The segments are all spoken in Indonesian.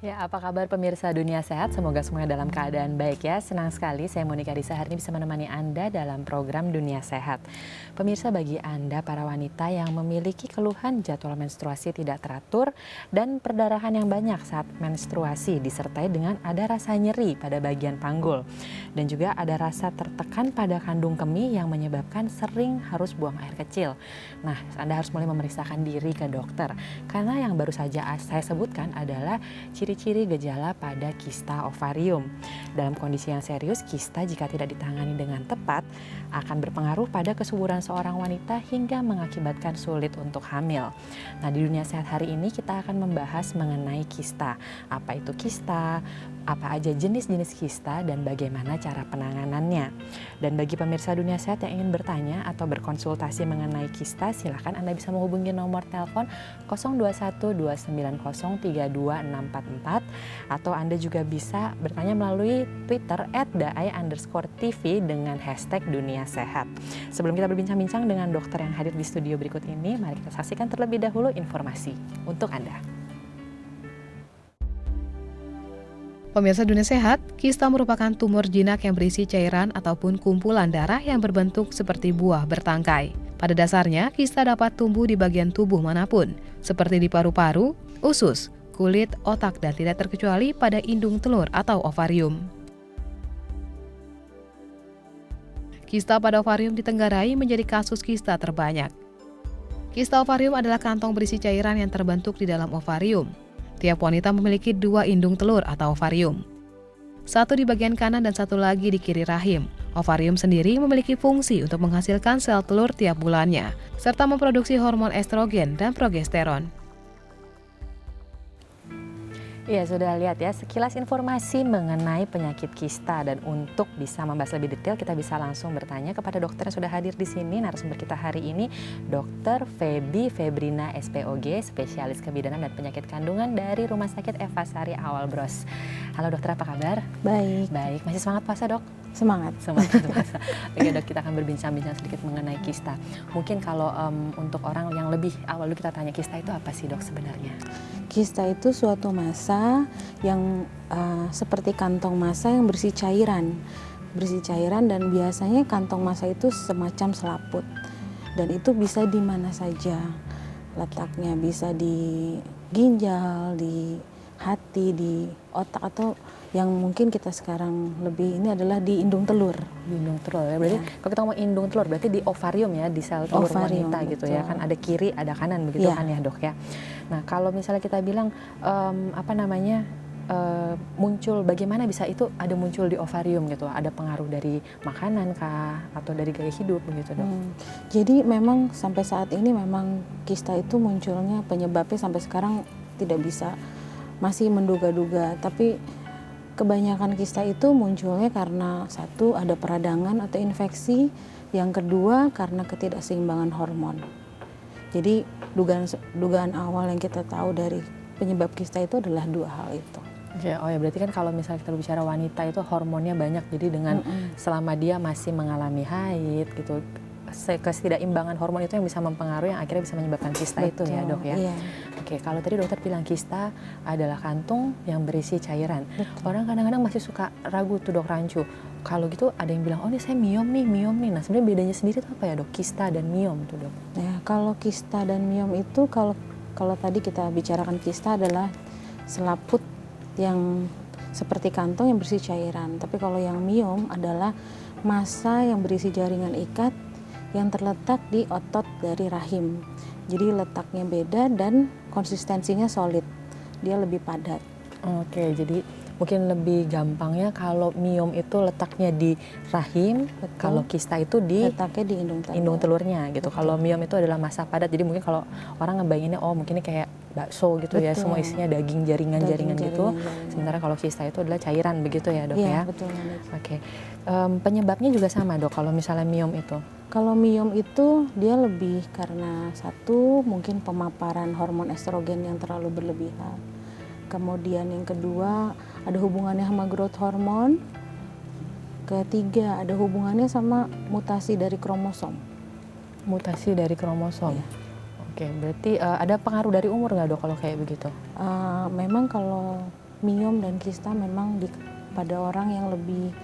Ya, apa kabar pemirsa Dunia Sehat? Semoga semuanya dalam keadaan baik ya. Senang sekali saya Monika Risa hari ini bisa menemani Anda dalam program Dunia Sehat. Pemirsa, bagi Anda para wanita yang memiliki keluhan jadwal menstruasi tidak teratur dan perdarahan yang banyak saat menstruasi disertai dengan ada rasa nyeri pada bagian panggul dan juga ada rasa tertekan pada kandung kemih yang menyebabkan sering harus buang air kecil. Nah, Anda harus mulai memeriksakan diri ke dokter karena yang baru saja saya sebutkan adalah ciri-ciri gejala pada kista ovarium. Dalam kondisi yang serius, kista jika tidak ditangani dengan tepat akan berpengaruh pada kesuburan seorang wanita hingga mengakibatkan sulit untuk hamil. Nah, di Dunia Sehat hari ini kita akan membahas mengenai kista. Apa itu kista? Apa aja jenis-jenis kista dan bagaimana cara penanganannya. Dan bagi pemirsa Dunia Sehat yang ingin bertanya atau berkonsultasi mengenai kista, silakan Anda bisa menghubungi nomor telepon 021-290-32644 atau Anda juga bisa bertanya melalui Twitter @daai_tv dengan hashtag Dunia Sehat. Sebelum kita berbincang-bincang dengan dokter yang hadir di studio berikut ini, mari kita saksikan terlebih dahulu informasi untuk Anda. Pemirsa Dunia Sehat, kista merupakan tumor jinak yang berisi cairan ataupun kumpulan darah yang berbentuk seperti buah bertangkai. Pada dasarnya, kista dapat tumbuh di bagian tubuh manapun, seperti di paru-paru, usus, kulit, otak, dan tidak terkecuali pada indung telur atau ovarium. Kista pada ovarium ditenggarai menjadi kasus kista terbanyak. Kista ovarium adalah kantong berisi cairan yang terbentuk di dalam ovarium. Tiap wanita memiliki 2 indung telur atau ovarium. Satu di bagian kanan dan satu lagi di kiri rahim. Ovarium sendiri memiliki fungsi untuk menghasilkan sel telur tiap bulannya, serta memproduksi hormon estrogen dan progesteron. Iya, sudah lihat ya sekilas informasi mengenai penyakit kista, dan untuk bisa membahas lebih detail kita bisa langsung bertanya kepada dokter yang sudah hadir di sini. Narasumber kita hari ini Dr. Feby Febrina SPOG, spesialis kebidanan dan penyakit kandungan dari Rumah Sakit Eva Sari Awal Bros. Halo dokter, apa kabar? Baik. Baik, masih semangat puasa dok? Semangat. Semangat puasa. Oke dok, kita akan berbincang-bincang sedikit mengenai kista. Mungkin kalau untuk orang yang lebih awal dulu kita tanya, kista itu apa sih dok sebenarnya? Kista itu suatu massa yang seperti kantong massa yang berisi cairan. Dan biasanya kantong massa itu semacam selaput. Dan itu bisa di mana saja letaknya, bisa di ginjal, di hati, di otak, atau yang mungkin kita sekarang lebih ini adalah di indung telur. Di indung telur ya, berarti kalau kita ngomong indung telur berarti di ovarium ya, di sel telur Ovarium, wanita gitu betul. ya, kan ada kiri ada kanan begitu kan ya dok ya. Nah kalau misalnya kita bilang muncul, bagaimana bisa itu ada muncul di ovarium gitu, ada pengaruh dari makanan kah atau dari gaya hidup begitu dok? Jadi memang sampai saat ini memang kista itu munculnya, penyebabnya sampai sekarang tidak bisa, masih menduga-duga, tapi kebanyakan kista itu munculnya karena satu, ada peradangan atau infeksi, yang kedua karena ketidakseimbangan hormon. Jadi dugaan awal yang kita tahu dari penyebab kista itu adalah 2 hal itu. Oh ya, berarti kan kalau misalnya kita bicara wanita itu hormonnya banyak, jadi dengan selama dia masih mengalami haid gitu, ketidakimbangan hormon itu yang bisa mempengaruhi, yang akhirnya bisa menyebabkan kista. Betul, itu ya dok ya. Iya. Oke, kalau tadi dokter bilang kista adalah kantung yang berisi cairan. Betul. Orang kadang-kadang masih suka ragu tuh dok, rancu. Kalau gitu ada yang bilang, oh ini saya miom nih. Nah sebenarnya bedanya sendiri itu apa ya dok, kista dan miom tuh dok? Ya, kalau kista dan miom itu, kalau tadi kita bicarakan kista adalah selaput yang seperti kantong yang berisi cairan. Tapi kalau yang miom adalah massa yang berisi jaringan ikat yang terletak di otot dari rahim. Jadi letaknya beda dan konsistensinya solid, dia lebih padat. Oke, jadi mungkin lebih gampangnya kalau miom itu letaknya di rahim. Betul. Kalau kista itu letaknya di indung telurnya gitu. Betul. Kalau miom itu adalah massa padat, jadi mungkin kalau orang ngebayanginnya, oh mungkin ini kayak bakso gitu. Betul. Ya, semua isinya daging, jaringan-jaringan gitu. Sementara kalau kista itu adalah cairan begitu ya dok ya? Betul. Oke, penyebabnya juga sama dok kalau misalnya miom itu? Kalau miom itu dia lebih karena satu, mungkin pemaparan hormon estrogen yang terlalu berlebihan. Kemudian yang kedua ada hubungannya sama growth hormone. Ketiga ada hubungannya sama mutasi dari kromosom. Mutasi dari kromosom. Ya. Oke, berarti ada pengaruh dari umur nggak dok kalau kayak begitu? Memang kalau miom dan kista memang pada orang yang lebih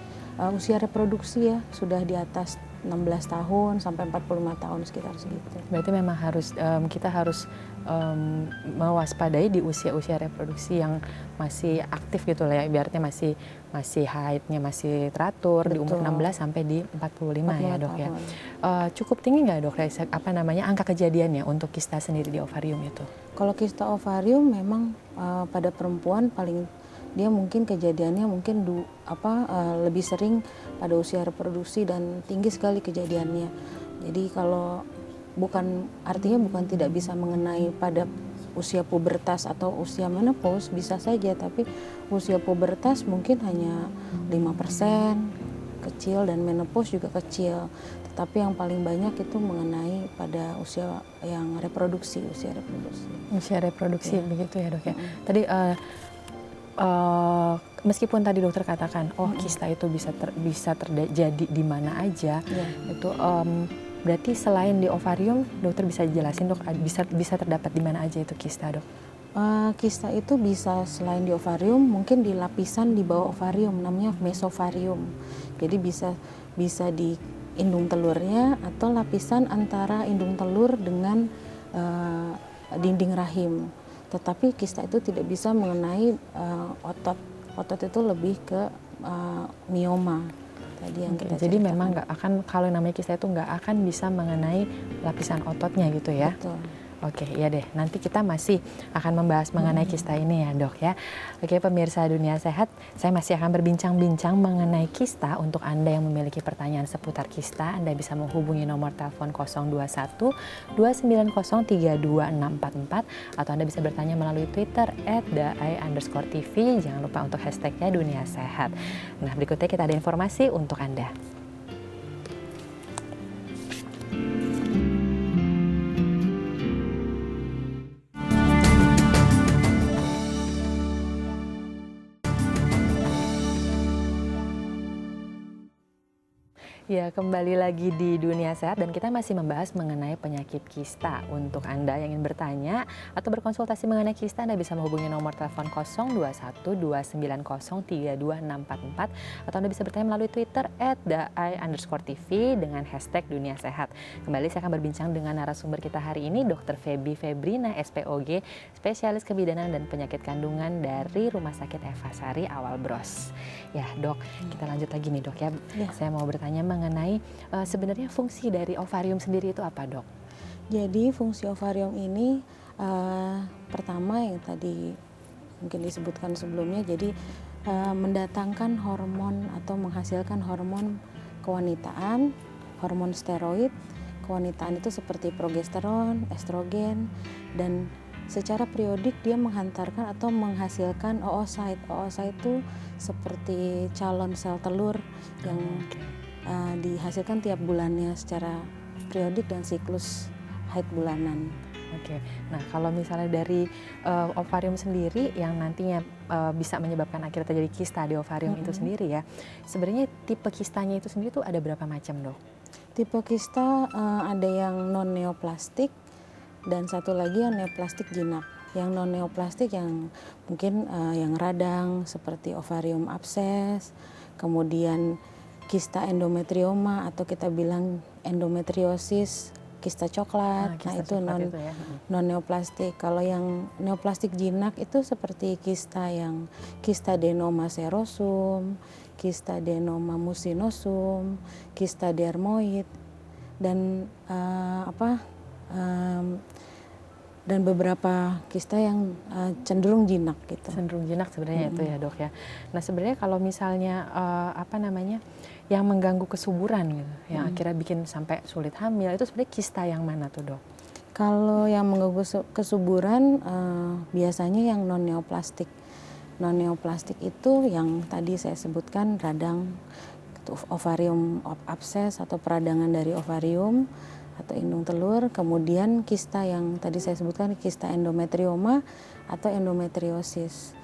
usia reproduksi ya, sudah di atas 16 tahun sampai 45 tahun sekitar segitu. Berarti memang harus kita harus mewaspadai di usia-usia reproduksi yang masih aktif gitu lah ya, ibaratnya masih haidnya masih teratur. Betul. Di umur 16 sampai di 45 ya dok ya. Cukup tinggi nggak dok angka kejadiannya untuk kista sendiri di ovarium itu? Kalau kista ovarium memang pada perempuan dia mungkin kejadiannya mungkin lebih sering pada usia reproduksi dan tinggi sekali kejadiannya. Jadi kalau artinya bukan tidak bisa mengenai pada usia pubertas atau usia menopause, bisa saja, tapi usia pubertas mungkin hanya 5% kecil dan menopause juga kecil. Tetapi yang paling banyak itu mengenai pada usia yang reproduksi, usia reproduksi. Usia reproduksi ya. Begitu ya dok ya. Tadi meskipun tadi dokter katakan kista itu bisa terjadi di mana aja, itu berarti selain di ovarium, dokter bisa jelasin dok, bisa terdapat di mana aja itu kista dok? Kista itu bisa selain di ovarium, mungkin di lapisan di bawah ovarium, namanya mesovarium. Jadi bisa di indung telurnya atau lapisan antara indung telur dengan dinding rahim. Tetapi kista itu tidak bisa mengenai otot. Otot itu lebih ke mioma tadi yang kita jadi ceritakan. Memang nggak akan, kalau namanya kista itu nggak akan bisa mengenai lapisan ototnya gitu ya? Betul. Oke, ya deh. Nanti kita masih akan membahas mengenai kista ini ya dok ya. Oke pemirsa Dunia Sehat, saya masih akan berbincang-bincang mengenai kista. Untuk Anda yang memiliki pertanyaan seputar kista, Anda bisa menghubungi nomor telepon 021 290 32644 atau Anda bisa bertanya melalui Twitter @dai_tv. Jangan lupa untuk hashtagnya Dunia Sehat. Nah berikutnya kita ada informasi untuk Anda. Ya, kembali lagi di Dunia Sehat dan kita masih membahas mengenai penyakit kista. Untuk Anda yang ingin bertanya atau berkonsultasi mengenai kista, Anda bisa menghubungi nomor telepon 021 290 32644 atau Anda bisa bertanya melalui Twitter @dai_tv dengan hashtag Dunia Sehat. Kembali saya akan berbincang dengan narasumber kita hari ini, Dr. Feby Febrina, SPOG, spesialis kebidanan dan penyakit kandungan dari Rumah Sakit Eva Sari Awal Bros. Ya dok, kita lanjut lagi nih dok ya. Saya mau bertanya mengenai sebenarnya fungsi dari ovarium sendiri itu apa dok? Jadi fungsi ovarium ini pertama yang tadi mungkin disebutkan sebelumnya, jadi mendatangkan hormon atau menghasilkan hormon kewanitaan, hormon steroid. Kewanitaan itu seperti progesteron, estrogen, dan secara periodik dia menghantarkan atau menghasilkan oocyte. Oocyte itu seperti calon sel telur yang dihasilkan tiap bulannya secara periodik dan siklus haid bulanan. Oke, nah kalau misalnya dari ovarium sendiri yang nantinya bisa menyebabkan akhirnya terjadi kista di ovarium itu sendiri ya, sebenarnya tipe kistanya itu sendiri tuh ada berapa macam dok? Tipe kista ada yang non-neoplastik dan satu lagi yang neoplastik jinak. Yang non-neoplastik yang mungkin yang radang seperti ovarium abses, kemudian kista endometrioma atau kita bilang endometriosis, kista coklat. Kista itu non-neoplastik. Kalau yang neoplastik jinak itu seperti kista adenoma serosum, kista adenoma mucinosum, kista dermoid, dan dan beberapa kista yang cenderung jinak gitu. Cenderung jinak sebenarnya itu ya dok ya. Nah sebenarnya kalau misalnya yang mengganggu kesuburan gitu, yang akhirnya bikin sampai sulit hamil, itu sebenarnya kista yang mana tuh dok? Kalau yang mengganggu kesuburan biasanya yang non-neoplastik. Non-neoplastik itu yang tadi saya sebutkan radang, ovarium abses atau peradangan dari ovarium atau indung telur, kemudian kista yang tadi saya sebutkan kista endometrioma atau endometriosis.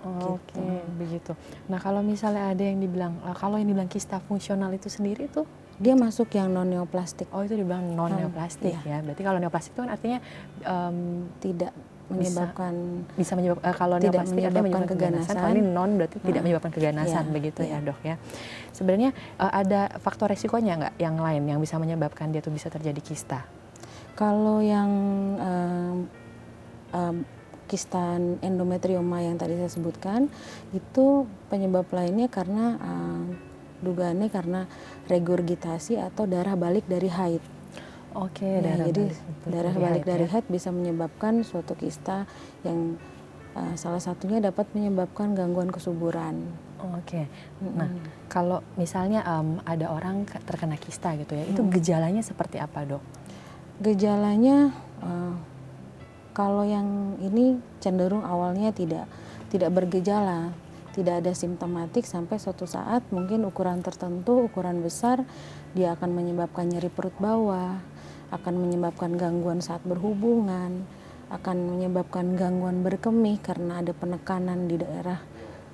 Oke, begitu. Nah kalau misalnya ada yang dibilang, kalau yang dibilang kista fungsional itu sendiri tuh? Dia masuk yang non-neoplastik. Oh itu dibilang non-neoplastik ya. Berarti kalau neoplastik itu kan artinya tidak menyebabkan bisa menyebabkan kalau tidak neoplastik artinya menyebabkan keganasan. Kalau ini non berarti tidak menyebabkan keganasan, begitu ya dok ya. Sebenarnya ada faktor resikonya nggak yang lain yang bisa menyebabkan dia tuh bisa terjadi kista? Kalau yang kista endometrioma yang tadi saya sebutkan, itu penyebab lainnya karena dugaannya karena regurgitasi atau darah balik dari haid. Oke, Jadi darah balik dari haid haid bisa menyebabkan suatu kista yang salah satunya dapat menyebabkan gangguan kesuburan. Oke. Nah, kalau misalnya ada orang terkena kista gitu ya, itu gejalanya seperti apa dok? Gejalanya kalau yang ini cenderung awalnya tidak bergejala, tidak ada simptomatik sampai suatu saat mungkin ukuran tertentu, ukuran besar, dia akan menyebabkan nyeri perut bawah, akan menyebabkan gangguan saat berhubungan, akan menyebabkan gangguan berkemih karena ada penekanan di daerah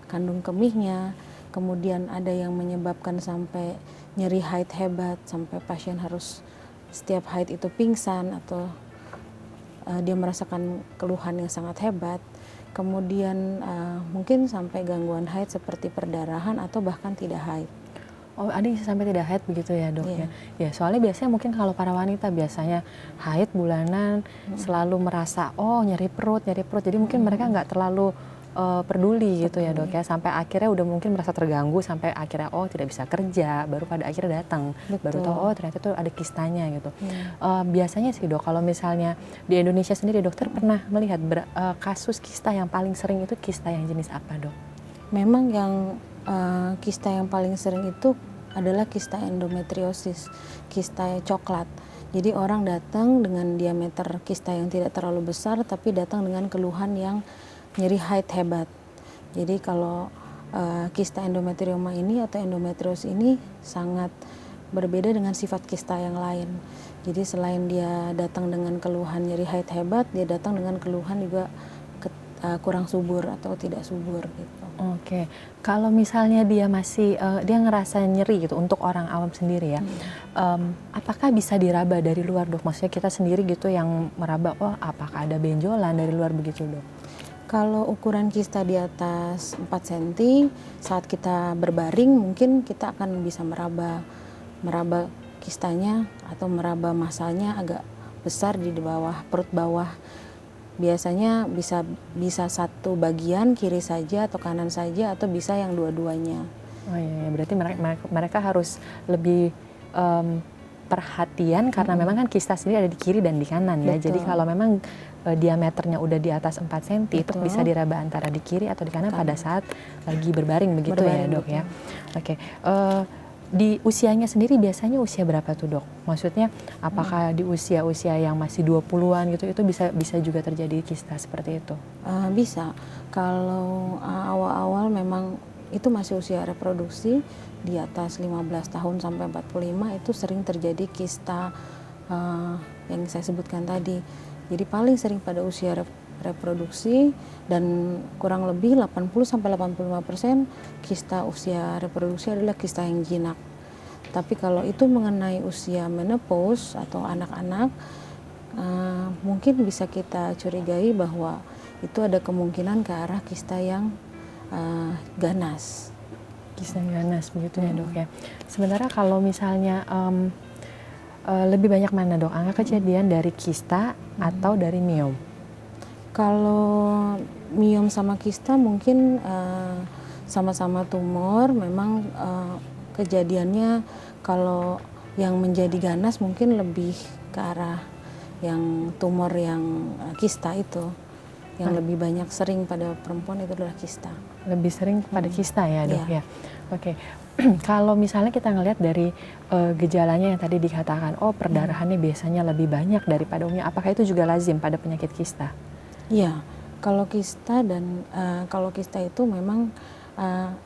kandung kemihnya. Kemudian ada yang menyebabkan sampai nyeri haid hebat, sampai pasien harus setiap haid itu pingsan atau dia merasakan keluhan yang sangat hebat. Kemudian mungkin sampai gangguan haid seperti perdarahan atau bahkan tidak haid. Oh, ada yang sampai tidak haid begitu ya dok ya? Ya, soalnya biasanya mungkin kalau para wanita biasanya haid bulanan selalu merasa nyeri perut, jadi mungkin mereka nggak terlalu peduli gitu ya dok ya, sampai akhirnya udah mungkin merasa terganggu sampai akhirnya tidak bisa kerja, baru pada akhirnya datang, baru tahu ternyata tuh ada kistanya gitu. Biasanya sih dok, kalau misalnya di Indonesia sendiri dokter pernah melihat kasus kista yang paling sering itu kista yang jenis apa dok? Memang yang kista yang paling sering itu adalah kista endometriosis, kista coklat. Jadi orang datang dengan diameter kista yang tidak terlalu besar, tapi datang dengan keluhan yang nyeri haid hebat. Jadi kalau kista endometrioma ini atau endometriosis ini sangat berbeda dengan sifat kista yang lain. Jadi selain dia datang dengan keluhan nyeri haid hebat, dia datang dengan keluhan juga kurang subur atau tidak subur gitu. Oke, kalau misalnya dia masih dia ngerasa nyeri gitu untuk orang awam sendiri ya, apakah bisa diraba dari luar dok? Maksudnya kita sendiri gitu yang meraba, apakah ada benjolan dari luar begitu dok? Kalau ukuran kista di atas 4 cm, saat kita berbaring mungkin kita akan bisa meraba kistanya atau meraba masanya agak besar di bawah perut bawah. Biasanya bisa satu bagian kiri saja atau kanan saja atau bisa yang dua-duanya. Oh iya, berarti mereka harus lebih perhatian karena memang kan kista sendiri ada di kiri dan di kanan ya. Jadi kalau memang diameternya udah di atas 4 cm itu bisa diraba antara di kiri atau di kanan pada saat lagi berbaring begitu ya dok ya. Oke. Di usianya sendiri biasanya usia berapa tuh dok? Maksudnya apakah di usia-usia yang masih 20-an gitu itu bisa juga terjadi kista seperti itu? Bisa. Kalau awal-awal memang itu masih usia reproduksi di atas 15 tahun sampai 45 itu sering terjadi kista yang saya sebutkan tadi. Jadi paling sering pada usia reproduksi dan kurang lebih 80-85% kista usia reproduksi adalah kista yang jinak. Tapi kalau itu mengenai usia menopause atau anak-anak, mungkin bisa kita curigai bahwa itu ada kemungkinan ke arah kista yang ganas. Kista yang ganas begitu ya dok ya. Sementara kalau misalnya lebih banyak mana dok angka kejadian dari kista atau dari miom? Kalau miom sama kista mungkin sama-sama tumor, memang kejadiannya kalau yang menjadi ganas mungkin lebih ke arah yang tumor yang kista itu. Yang lebih banyak sering pada perempuan itu adalah kista. Lebih sering pada kista ya dok ya. Oke. Kalau misalnya kita ngelihat dari gejalanya yang tadi dikatakan, perdarahannya biasanya lebih banyak daripada umumnya, apakah itu juga lazim pada penyakit kista? Iya, kalau kista kalau kista itu memang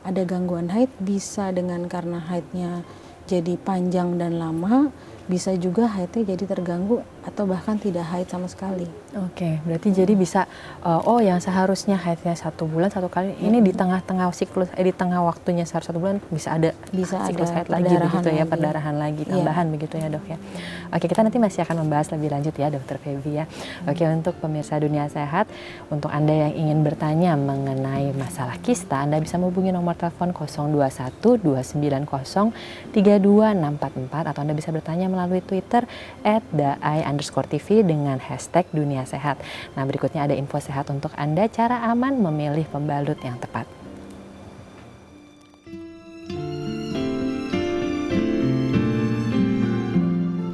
ada gangguan haid, bisa dengan karena haidnya jadi panjang dan lama, bisa juga haidnya jadi terganggu atau bahkan tidak haid sama sekali. Oke, berarti jadi bisa oh yang seharusnya haidnya 1 bulan 1 kali, ini di tengah-tengah siklus, di tengah waktunya 1 bulan bisa ada siklus haid lagi begitu ya, perdarahan lagi tambahan begitu ya dok ya. Oke, kita nanti masih akan membahas lebih lanjut ya Dokter Feby ya. Oke, untuk pemirsa Dunia Sehat, untuk Anda yang ingin bertanya mengenai masalah kista, Anda bisa menghubungi nomor telepon 021 290 32644 atau Anda bisa bertanya melalui Twitter @daai_tv dengan hashtag Dunia Sehat. Nah, berikutnya ada info sehat untuk Anda, cara aman memilih pembalut yang tepat.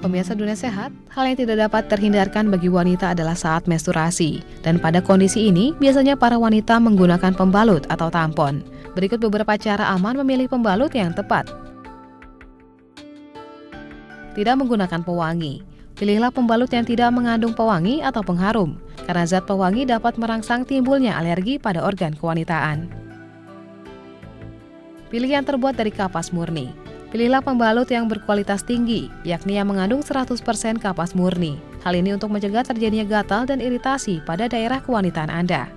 Pemirsa Dunia Sehat, hal yang tidak dapat terhindarkan bagi wanita adalah saat menstruasi. Dan pada kondisi ini, biasanya para wanita menggunakan pembalut atau tampon. Berikut beberapa cara aman memilih pembalut yang tepat. Tidak menggunakan pewangi. Pilihlah pembalut yang tidak mengandung pewangi atau pengharum, karena zat pewangi dapat merangsang timbulnya alergi pada organ kewanitaan. Pilih yang terbuat dari kapas murni. Pilihlah pembalut yang berkualitas tinggi, yakni yang mengandung 100% kapas murni. Hal ini untuk mencegah terjadinya gatal dan iritasi pada daerah kewanitaan Anda.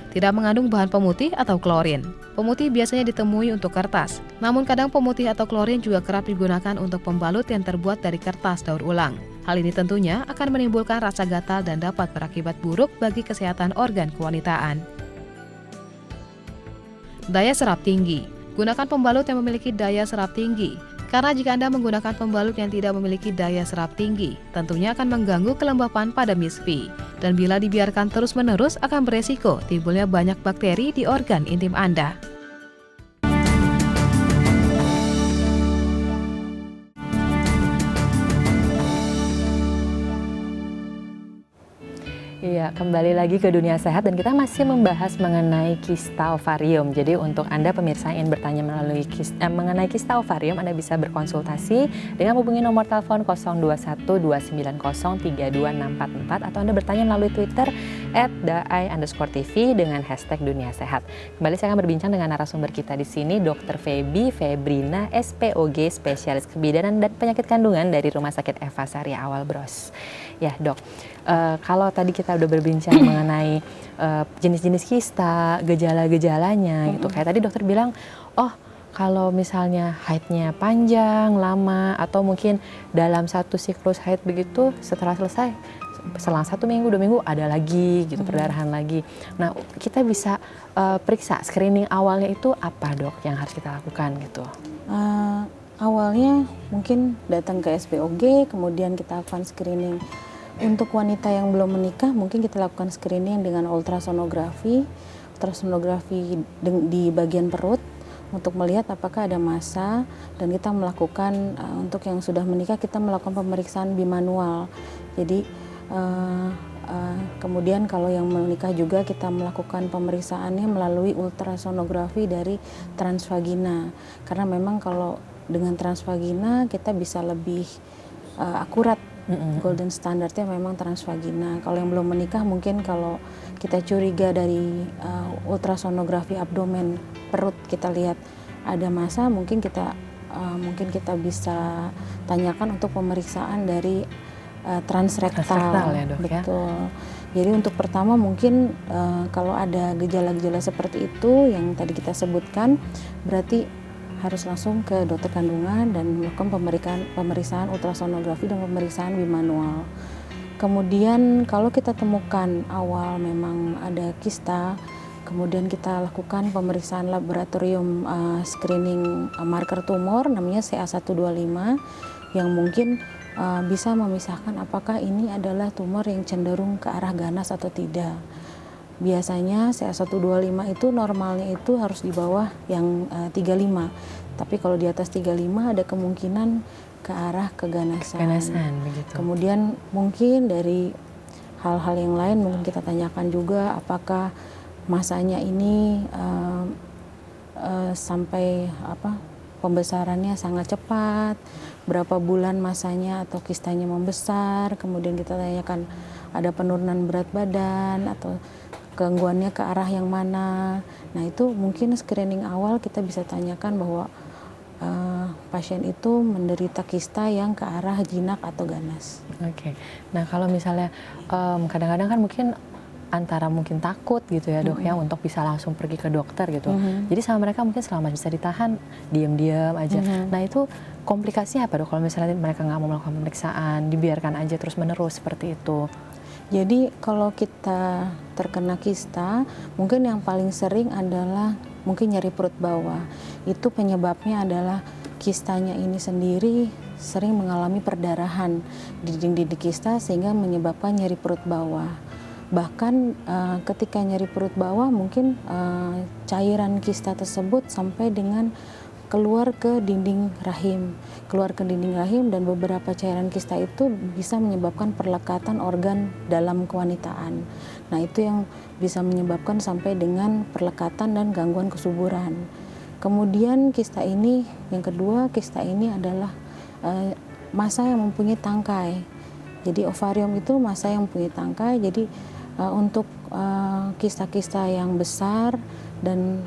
Tidak mengandung bahan pemutih atau klorin. Pemutih biasanya ditemui untuk kertas, namun kadang pemutih atau klorin juga kerap digunakan untuk pembalut yang terbuat dari kertas daur ulang. Hal ini tentunya akan menimbulkan rasa gatal dan dapat berakibat buruk bagi kesehatan organ kewanitaan. Daya serap tinggi. Gunakan pembalut yang memiliki daya serap tinggi, karena jika Anda menggunakan pembalut yang tidak memiliki daya serap tinggi, tentunya akan mengganggu kelembapan pada misfi. Dan bila dibiarkan terus-menerus akan beresiko timbulnya banyak bakteri di organ intim Anda. Iya, kembali lagi ke Dunia Sehat dan kita masih membahas mengenai kista ovarium. Jadi untuk Anda pemirsa yang ingin bertanya mengenai kista ovarium, Anda bisa berkonsultasi dengan hubungi nomor telepon 021 290 32644 atau Anda bertanya melalui Twitter @daai_tv dengan hashtag Dunia Sehat. Kembali saya akan berbincang dengan narasumber kita di sini, Dr. Feby Febrina, SPOG, spesialis kebidanan dan penyakit kandungan dari Rumah Sakit Eva Saria Awal Bros. Ya dok, kalau tadi kita udah berbincang mengenai jenis-jenis kista, gejala-gejalanya gitu. Kayak tadi dokter bilang, oh kalau misalnya haidnya panjang, lama, atau mungkin dalam satu siklus haid begitu setelah selesai, selang 1 minggu, 2 minggu ada lagi gitu, perdarahan lagi. Nah kita bisa periksa screening awalnya itu apa dok yang harus kita lakukan gitu? Awalnya mungkin datang ke SPOG, kemudian kita lakukan screening. Untuk wanita yang belum menikah, mungkin kita lakukan screening dengan ultrasonografi di bagian perut untuk melihat apakah ada massa, dan kita melakukan untuk yang sudah menikah kita melakukan pemeriksaan bimanual. Jadi kemudian kalau yang menikah juga kita melakukan pemeriksaannya melalui ultrasonografi dari transvagina, karena memang kalau dengan transvagina kita bisa lebih akurat. Golden standardnya memang transvagina. Kalau yang belum menikah mungkin kalau kita curiga dari ultrasonografi abdomen perut kita lihat ada massa, mungkin kita bisa tanyakan untuk pemeriksaan dari transrektal ya dok, betul. Jadi untuk pertama mungkin kalau ada gejala-gejala seperti itu yang tadi kita sebutkan, berarti harus langsung ke dokter kandungan dan melakukan pemeriksaan ultrasonografi dan pemeriksaan bimanual. Kemudian kalau kita temukan awal memang ada kista, kemudian kita lakukan pemeriksaan laboratorium screening marker tumor namanya CA125 yang mungkin bisa memisahkan apakah ini adalah tumor yang cenderung ke arah ganas atau tidak. Biasanya CA125 itu normalnya itu harus di bawah yang 35. Tapi kalau di atas 35 ada kemungkinan ke arah keganasan. Begitu. Kemudian mungkin dari hal-hal yang lain mungkin kita tanyakan juga apakah masanya ini sampai pembesarannya sangat cepat, berapa bulan masanya atau kistanya membesar, kemudian kita tanyakan ada penurunan berat badan atau gangguannya ke arah yang mana. Nah itu mungkin screening awal kita bisa tanyakan bahwa pasien itu menderita kista yang ke arah jinak atau ganas. Oke. Nah kalau misalnya kadang-kadang kan mungkin antara mungkin takut gitu ya dok ya untuk bisa langsung pergi ke dokter gitu. Jadi sama mereka mungkin selama bisa ditahan diam-diam aja. Nah itu komplikasinya apa dok kalau misalnya mereka nggak mau melakukan pemeriksaan, dibiarkan aja terus menerus seperti itu? Jadi kalau kita terkena kista, mungkin yang paling sering adalah mungkin nyeri perut bawah. Itu penyebabnya adalah kistanya ini sendiri sering mengalami perdarahan di dinding kista sehingga menyebabkan nyeri perut bawah. Bahkan ketika nyeri perut bawah mungkin cairan kista tersebut sampai dengan keluar ke dinding rahim. Keluar ke dinding rahim dan beberapa cairan kista itu bisa menyebabkan perlekatan organ dalam kewanitaan. Nah itu yang bisa menyebabkan sampai dengan perlekatan dan gangguan kesuburan. Kemudian kista ini, yang kedua kista ini adalah massa yang mempunyai tangkai. Jadi ovarium itu massa yang mempunyai tangkai, jadi untuk kista-kista yang besar dan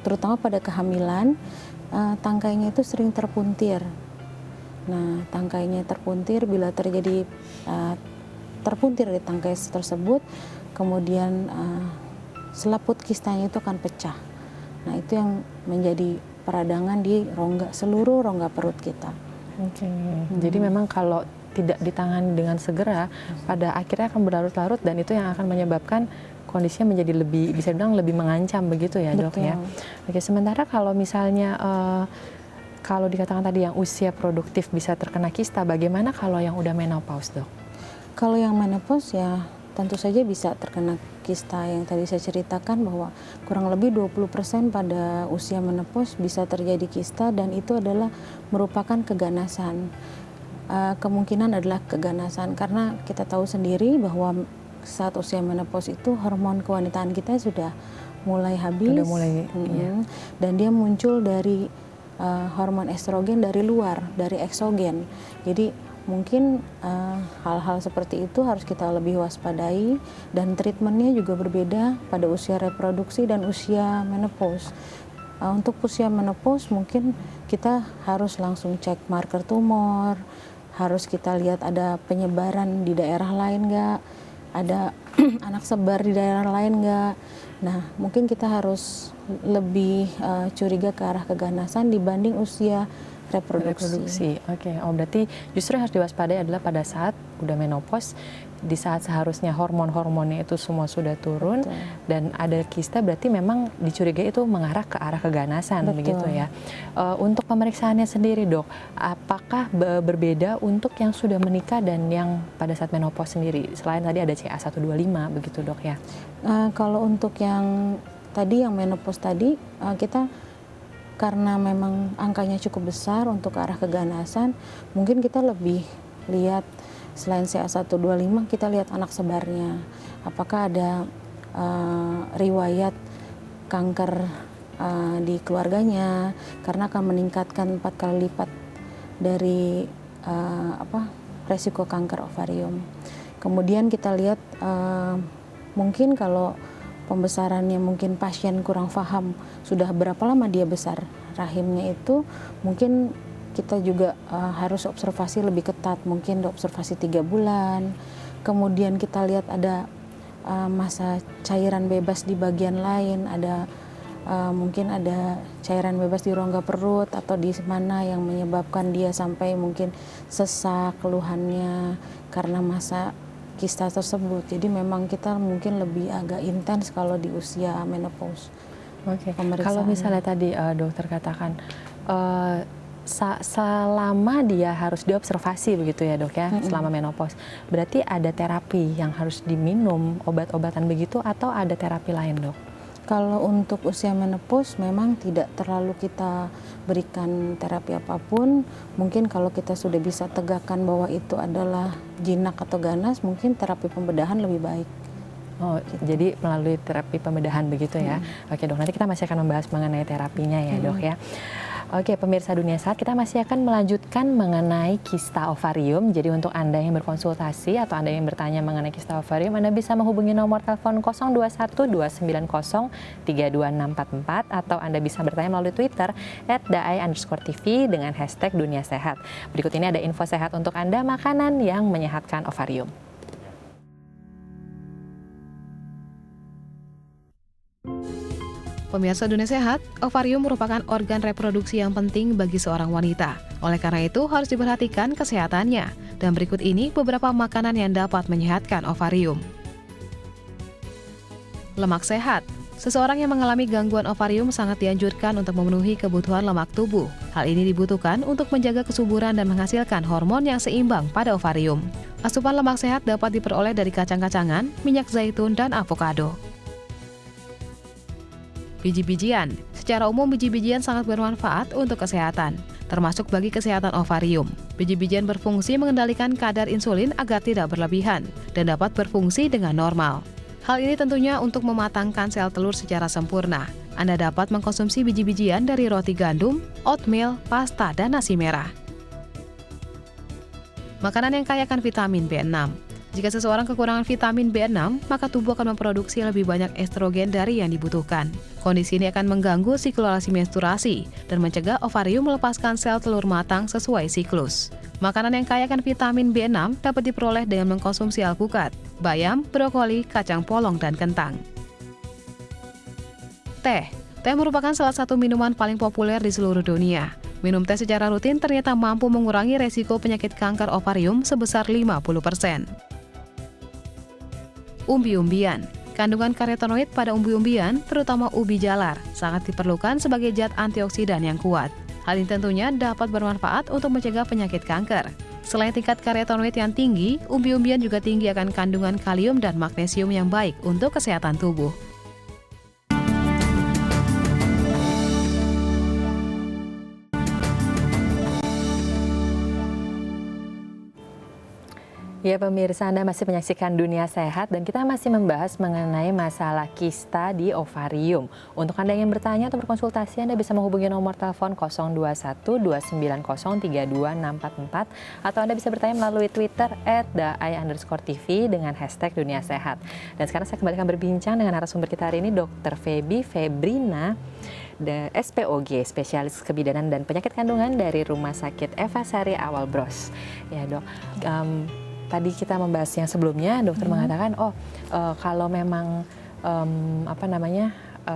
terutama pada kehamilan, tangkainya itu sering terpuntir. Nah, tangkainya terpuntir bila terjadi terpuntir di tangkai tersebut, kemudian selaput kistanya itu akan pecah. Nah, itu yang menjadi peradangan di seluruh rongga perut kita. Oke. Jadi memang kalau tidak ditangani dengan segera, pada akhirnya akan berlarut-larut dan itu yang akan menyebabkan kondisinya menjadi lebih, bisa dibilang lebih mengancam begitu ya dok ya. Oke, sementara kalau misalnya kalau dikatakan tadi yang usia produktif bisa terkena kista, bagaimana kalau yang udah menopause dok? Kalau yang menopause ya tentu saja bisa terkena kista yang tadi saya ceritakan bahwa kurang lebih 20% pada usia menopause bisa terjadi kista dan itu adalah merupakan keganasan. Kemungkinan adalah keganasan karena kita tahu sendiri bahwa saat usia menopause itu hormon kewanitaan kita sudah mulai habis. Sudah mulai, iya. Dan dia muncul dari hormon estrogen dari luar, dari eksogen. Jadi mungkin hal-hal seperti itu harus kita lebih waspadai dan treatmentnya juga berbeda pada usia reproduksi dan usia menopause. Untuk usia menopause mungkin kita harus langsung cek marker tumor, harus kita lihat ada penyebaran di daerah lain nggak, ada anak sebar di daerah lain nggak. Nah, mungkin kita harus lebih curiga ke arah keganasan dibanding usia reproduksi. Oke. Oh berarti justru yang harus diwaspadai adalah pada saat udah menopause, di saat seharusnya hormon-hormonnya itu semua sudah turun. Betul. Dan ada kista, berarti memang dicurigai itu mengarah ke arah keganasan. Betul. Begitu ya. Untuk pemeriksaannya sendiri dok, apakah berbeda untuk yang sudah menikah dan yang pada saat menopause sendiri? Selain tadi ada CA125 begitu dok ya. Kalau untuk yang tadi yang menopause tadi, kita karena memang angkanya cukup besar untuk arah keganasan, mungkin kita lebih lihat selain CA125 kita lihat anak sebarnya. Apakah ada riwayat kanker di keluarganya, karena akan meningkatkan 4 kali lipat dari resiko kanker ovarium. Kemudian kita lihat mungkin kalau pembesarannya mungkin pasien kurang paham sudah berapa lama dia besar rahimnya itu, mungkin kita juga harus observasi lebih ketat, mungkin observasi 3 bulan. Kemudian kita lihat ada masa cairan bebas di bagian lain, ada mungkin ada cairan bebas di rongga perut atau di mana yang menyebabkan dia sampai mungkin sesak keluhannya karena masa kista tersebut. Jadi memang kita mungkin lebih agak intens kalau di usia menopause. Oke. Kalau misalnya tadi dokter katakan selama dia harus diobservasi begitu ya dok ya, selama menopause, berarti ada terapi yang harus diminum, obat-obatan begitu, atau ada terapi lain dok? Kalau untuk usia menopause memang tidak terlalu kita berikan terapi apapun. Mungkin kalau kita sudah bisa tegakkan bahwa itu adalah jinak atau ganas, mungkin terapi pembedahan lebih baik. Oh, gitu. Jadi melalui terapi pembedahan begitu ya. Oke dok, nanti kita masih akan membahas mengenai terapinya ya dok ya. Oke, pemirsa Dunia Sehat, kita masih akan melanjutkan mengenai kista ovarium. Jadi untuk Anda yang berkonsultasi atau Anda yang bertanya mengenai kista ovarium, Anda bisa menghubungi nomor telepon 021 290 32644 atau Anda bisa bertanya melalui Twitter @daai_tv dengan hashtag Dunia Sehat. Berikut ini ada info sehat untuk Anda, makanan yang menyehatkan ovarium. Pemirsa Dunia Sehat, ovarium merupakan organ reproduksi yang penting bagi seorang wanita. Oleh karena itu, harus diperhatikan kesehatannya. Dan berikut ini beberapa makanan yang dapat menyehatkan ovarium. Lemak sehat. Seseorang yang mengalami gangguan ovarium sangat dianjurkan untuk memenuhi kebutuhan lemak tubuh. Hal ini dibutuhkan untuk menjaga kesuburan dan menghasilkan hormon yang seimbang pada ovarium. Asupan lemak sehat dapat diperoleh dari kacang-kacangan, minyak zaitun, dan avokado. Biji-bijian. Secara umum biji-bijian sangat bermanfaat untuk kesehatan, termasuk bagi kesehatan ovarium. Biji-bijian berfungsi mengendalikan kadar insulin agar tidak berlebihan dan dapat berfungsi dengan normal. Hal ini tentunya untuk mematangkan sel telur secara sempurna. Anda dapat mengkonsumsi biji-bijian dari roti gandum, oatmeal, pasta, dan nasi merah. Makanan yang kaya akan vitamin B6. Jika seseorang kekurangan vitamin B6, maka tubuh akan memproduksi lebih banyak estrogen dari yang dibutuhkan. Kondisi ini akan mengganggu sirkulasi menstruasi dan mencegah ovarium melepaskan sel telur matang sesuai siklus. Makanan yang kaya akan vitamin B6 dapat diperoleh dengan mengkonsumsi alpukat, bayam, brokoli, kacang polong, dan kentang. Teh. Teh merupakan salah satu minuman paling populer di seluruh dunia. Minum teh secara rutin ternyata mampu mengurangi resiko penyakit kanker ovarium sebesar 50%. Umbi-umbian. Kandungan karotenoid pada umbi-umbian, terutama ubi jalar, sangat diperlukan sebagai zat antioksidan yang kuat. Hal ini tentunya dapat bermanfaat untuk mencegah penyakit kanker. Selain tingkat karotenoid yang tinggi, umbi-umbian juga tinggi akan kandungan kalium dan magnesium yang baik untuk kesehatan tubuh. Ya pemirsa, Anda masih menyaksikan Dunia Sehat dan kita masih membahas mengenai masalah kista di ovarium. Untuk Anda yang bertanya atau berkonsultasi, Anda bisa menghubungi nomor telepon 021 290 32644 atau Anda bisa bertanya melalui Twitter @daai_tv dengan hashtag Dunia Sehat. Dan sekarang saya kembali akan berbincang dengan narasumber kita hari ini, Dr. Feby Febrina, SPOG, spesialis kebidanan dan penyakit kandungan dari Rumah Sakit Eva Sari Awal Bros. Ya dok, tadi kita membahas yang sebelumnya, dokter mengatakan, kalau memang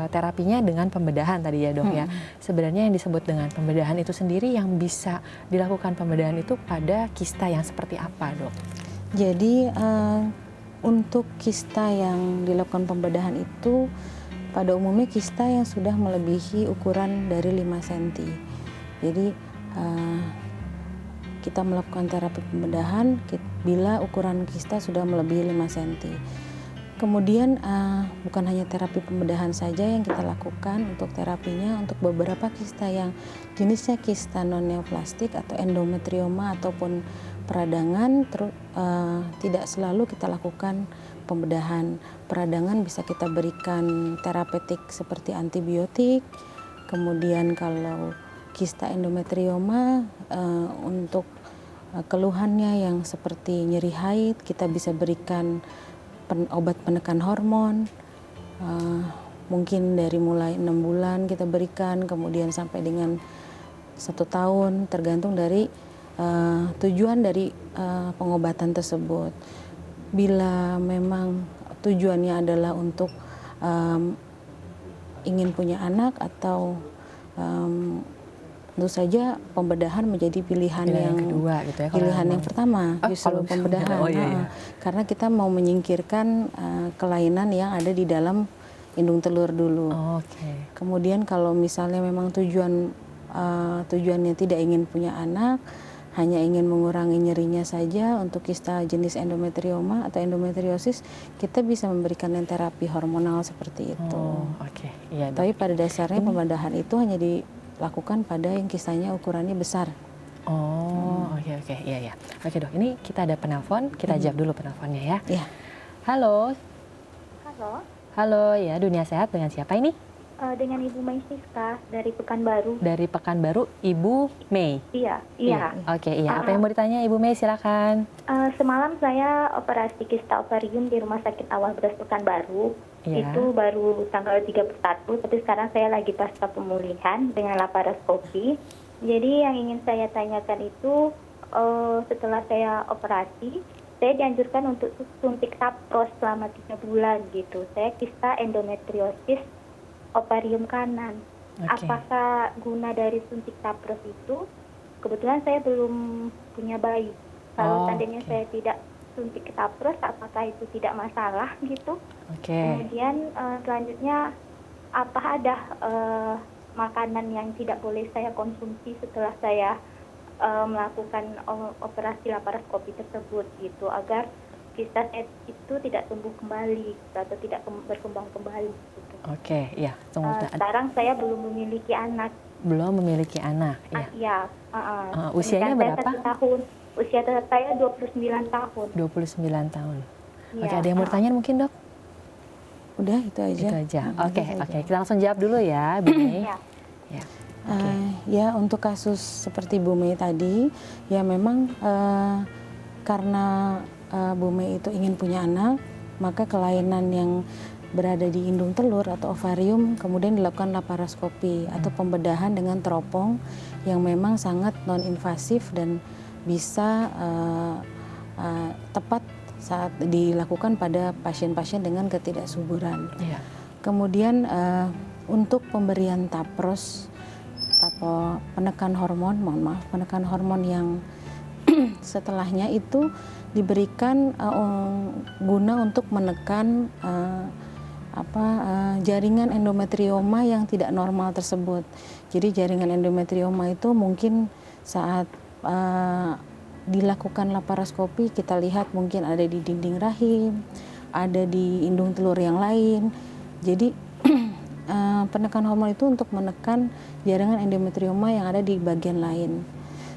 terapinya dengan pembedahan tadi ya dok ya. Sebenarnya yang disebut dengan pembedahan itu sendiri, yang bisa dilakukan pembedahan itu pada kista yang seperti apa dok? Jadi untuk kista yang dilakukan pembedahan itu pada umumnya kista yang sudah melebihi ukuran dari 5 cm. Jadi kita melakukan terapi pembedahan bila ukuran kista sudah melebihi 5 cm. Kemudian bukan hanya terapi pembedahan saja yang kita lakukan untuk terapinya, untuk beberapa kista yang jenisnya kista non-neoplastik atau endometrioma ataupun peradangan, tidak selalu kita lakukan pembedahan. Peradangan bisa kita berikan terapeutik seperti antibiotik. Kemudian kalau kista endometrioma untuk keluhannya yang seperti nyeri haid, kita bisa berikan obat penekan hormon, mungkin dari mulai 6 bulan kita berikan, kemudian sampai dengan 1 tahun, tergantung dari tujuan dari pengobatan tersebut. Bila memang tujuannya adalah untuk ingin punya anak atau tentu saja pembedahan menjadi pilihan yang kedua gitu ya, pilihan yang pertama, justru pembedahan. Iya. Karena kita mau menyingkirkan kelainan yang ada di dalam indung telur dulu. Kemudian kalau misalnya memang tujuannya tidak ingin punya anak, hanya ingin mengurangi nyerinya saja untuk kista jenis endometrioma atau endometriosis, kita bisa memberikan terapi hormonal seperti itu. Iya, tapi pada dasarnya pembedahan itu hanya dilakukan pada yang kistanya ukurannya besar. Iya. Oke dok, ini kita ada penelpon, kita jawab dulu penelponnya ya. Iya. Halo. Halo. Halo, ya Dunia Sehat, dengan siapa ini? Dengan Ibu Mei Siska dari Pekanbaru. Dari Pekanbaru, Ibu Mei. Iya. Oke, iya. Apa yang mau ditanya Ibu Mei? Silakan. Semalam saya operasi kista ovarium di Rumah Sakit Awal Beras Pekanbaru. Iya. Itu baru tanggal 31, tapi sekarang saya lagi pasca pemulihan dengan laparoskopi. Jadi yang ingin saya tanyakan itu, setelah saya operasi, saya dianjurkan untuk suntik tapros selama 3 bulan gitu. Saya kista endometriosis ovarium kanan. Oke. Apakah guna dari suntik tapros itu? Kebetulan saya belum punya bayi. Kalau seandainya oke. saya tidak suntik tapros, apakah itu tidak masalah gitu? Oke. Kemudian selanjutnya, apa ada makanan yang tidak boleh saya konsumsi setelah saya melakukan operasi laparoskopi tersebut gitu, agar kista saya itu tidak tumbuh kembali atau tidak berkembang kembali gitu. Oke, ya. Tunggu. Sekarang saya belum memiliki anak. Belum memiliki anak, ya. Iya. Usianya Pernikahan berapa? Saya 1 tahun. Usia saya 29 tahun. 29 tahun. Iya. Oke, ada yang mau ditanya mungkin, Dok? Udah itu aja. Itu aja. Oke, Itu oke. aja. Kita langsung jawab dulu ya, Bu Mei. Iya. Ya. Ya, untuk kasus seperti Bu Mei tadi, ya memang karena Bu Mei itu ingin punya anak, maka kelainan yang berada di indung telur atau ovarium kemudian dilakukan laparoskopi atau pembedahan dengan teropong yang memang sangat non-invasif dan bisa tepat saat dilakukan pada pasien-pasien dengan ketidaksuburan. Iya. Kemudian untuk pemberian tapros atau penekan hormon yang setelahnya itu diberikan guna untuk menekan jaringan endometrioma yang tidak normal tersebut. Jadi jaringan endometrioma itu mungkin saat dilakukan laparoskopi kita lihat mungkin ada di dinding rahim, ada di indung telur yang lain. Jadi penekan hormon itu untuk menekan jaringan endometrioma yang ada di bagian lain,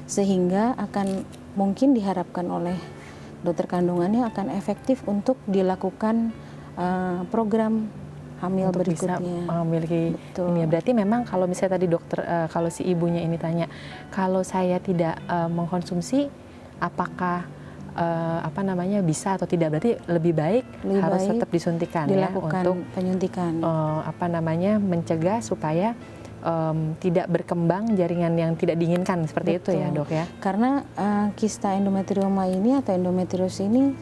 sehingga akan mungkin diharapkan oleh dokter kandungannya akan efektif untuk dilakukan program hamil Untuk berikutnya. bisa memiliki Betul. ini ya. Berarti memang kalau misalnya tadi dokter, kalau si ibunya ini tanya, kalau saya tidak mengkonsumsi, apakah bisa atau tidak? Berarti lebih baik harus tetap disuntikan ya dilakukan untuk penyuntikan. mencegah supaya tidak berkembang jaringan yang tidak diinginkan seperti itu ya, Dok ya. Karena kista endometrioma ini atau endometriosis ini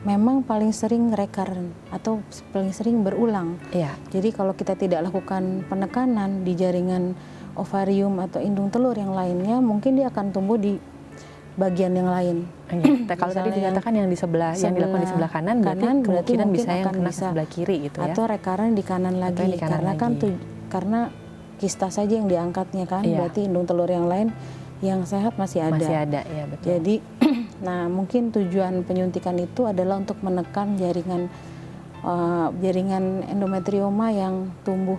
memang paling sering recurrent atau paling sering berulang. Iya. Jadi kalau kita tidak lakukan penekanan di jaringan ovarium atau indung telur yang lainnya, mungkin dia akan tumbuh di bagian yang lain. Kalau tadi dikatakan yang di sebelah, yang dilakukan di sebelah kanan, berarti kemungkinan bisa yang kena sebelah kiri gitu ya. Atau recurrent di kanan lagi, di kanan karena lagi. kan karena kista saja yang diangkatnya kan, Iya. berarti indung telur yang lain yang sehat masih ada. Masih ada ya, betul. Jadi, nah mungkin tujuan penyuntikan itu adalah untuk menekan jaringan endometrioma yang tumbuh